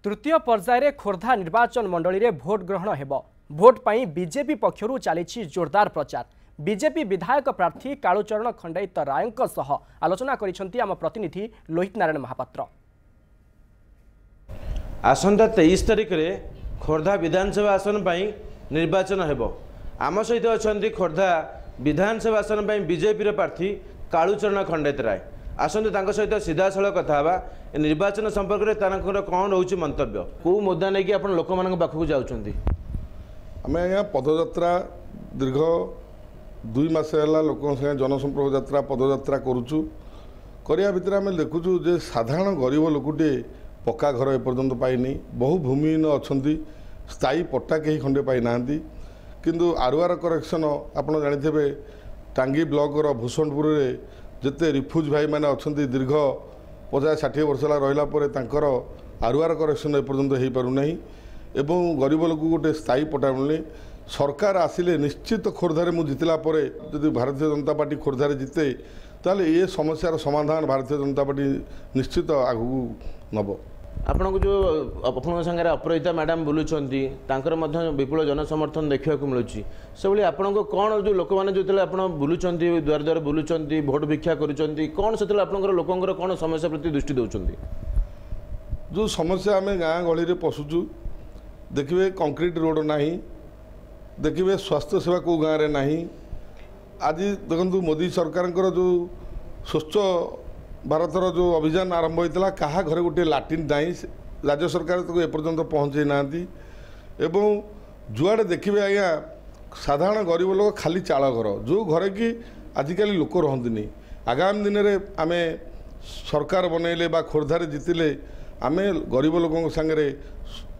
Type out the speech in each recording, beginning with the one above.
तृतीय पर्यायर खोर्धा निर्वाचन मंडली रे भोट ग्रहण हेबो। भोट पाई बीजेपी पक्षरु चालिछि जोरदार प्रचार। बीजेपी विधायक प्रार्थी कालूचरण खंडायत रायंक सह आलोचना करिसेंती आम प्रतिनिधि लोहित नारायण महापात्र। आसंता 23 तारिख रे खोर्धा विधानसभा आसन पाई निर्वाचन हेबो। आम सहित अछंती खोर्धा विधानसभा आसन पाई बीजेपी प्रार्थी कालूचरण खंडायत राय। आसंतु तांको सहित सीधा सड़क कथा हवा निर्वाचन संपर्क में तांकर कौन रोचे मंतव्य को मुद्दा नहीं कि आप लोक मान पाखक जाउछंती। आम आज्ञा पदयात्रा दीर्घ 2 मास है लोक जनसंपर्क यात्रा पदयात्रा करुचु करिया भितर आम देखुचु जे साधारण गरीब लोकटे पक्का घर एपर्यंत पाइनी बहु भूमिहीन अच्छा स्थायी पट्टा कहीं खंडे पाई ना किंतु आरुआर करेक्शन आपड़ जानी टांगी ब्लॉक भूषणपुर जिते रिफ्यूज भाई मैंने अच्छा दीर्घ 50-60 वर्ष रहा आरुआर करेक्शन एपर्यंत हो पारना एवं गरीब लोक गोटे स्थायी पट्टा मिलनी सरकार आसिले निश्चित खोर्धारे मु जितला परे यदि भारतीय जनता पार्टी खोर्धारे जिते ताले ये समस्यार समाधान भारतीय जनता पार्टी निश्चित आगू नब। आपन को जो अपन संगे अपराजिता मैडम बुलुचंती तांकर मध्य विपुल जनसमर्थन देखा मिलूँ से भाई आपन को कौन जो लोक मैंने जो आप बुलुचंती द्वार द्वार बुलुचंती भोट भिक्षा करुचंती कौन से आपंकर लोकंर कौन समस्या प्रति दृष्टि दौरान जो समस्या आम गाँ गहली पशुचु देखिए कंक्रीट रोड ना देखिए स्वास्थ्य सेवा को गाँव में ना आज देखु मोदी सरकार जो स्वच्छ भारतर जो अभियान आरंभ होता क्या घरे गोटे लाट्रिन ना राज्य सरकार तो एपर्यंत पहुँचे ना एवं जुआड़े देखिए आज्ञा साधारण गरीब लोग खाली चाल घर जो घरे कि आजिकल लोक रहती आगामी दिन में आम सरकार बनइले बा खोर्धारे जितिले आम गरीब लोक सांगे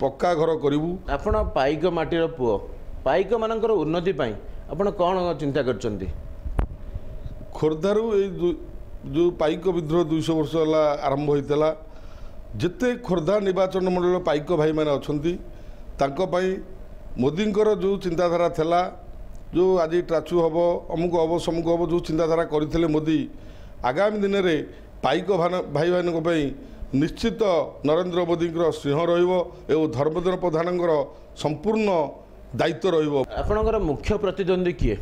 पक्का घर करूँ। आपण पाइक माटीर पुओ पाइक मानकर उन्नति पाई आपण कौन चिंता करछंती खोर्धारू जो पाइक विद्रोह 200 वर्ष है आरंभ होता जिते खोर्धा निर्वाचन मंडल पाइक भाई मैंने अच्छा मोदींकर जो चिंताधारा थेला जो आज ट्राचु हम अमुक हम समुक हम जो चिंताधारा करते मोदी आगामी दिन में पाइक भाई भाई निश्चित नरेंद्र मोदी सिंह एवं धर्मेंद्र प्रधान संपूर्ण दायित्व रपणकर मुख्य प्रतिद्वंदी किए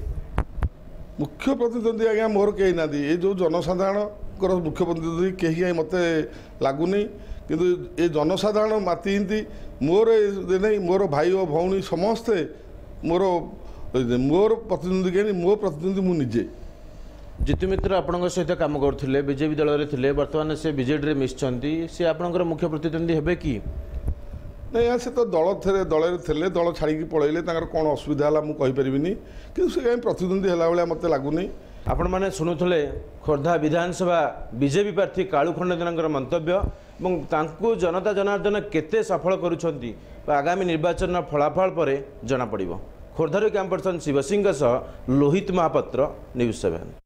मुख्य प्रतिद्वंदी आज्ञा मोर कहीं ना ये जो जनसाधारण मुख्य प्रतिद्वंदी कहीं मत लगुनि किंतु ये जनसाधारण माती मोर नहीं मोर भाई और भौणी समस्ते मोर मोर प्रतिद्वंदी कहीं मो प्रतिद्वंदी मुझे जितु मित्र आपण सहित कम करते बीजेपी दल में थे बर्तमान से बीजेडी में मिशिंट सी आपंकर मुख्य प्रतिद्वंदी हे कि नहीं से तो दल थे दल छाड़ी पलैले कौन असुविधा है मुझे कहीपरि कि प्रतिद्वंदी है भाया मत लगुनि। आपण मैंने शुणुले खोर्धा विधानसभा बीजेपी प्रार्थी कालू खंडायत मंतव्य और जनता जनार्दन केते सफल करुछंती आगामी निर्वाचन फलाफल पर जना पड़िबो। खोर्धारू कैंप पर्सन शिव सिंह सह लोहित महापात्र न्यूज़ 7।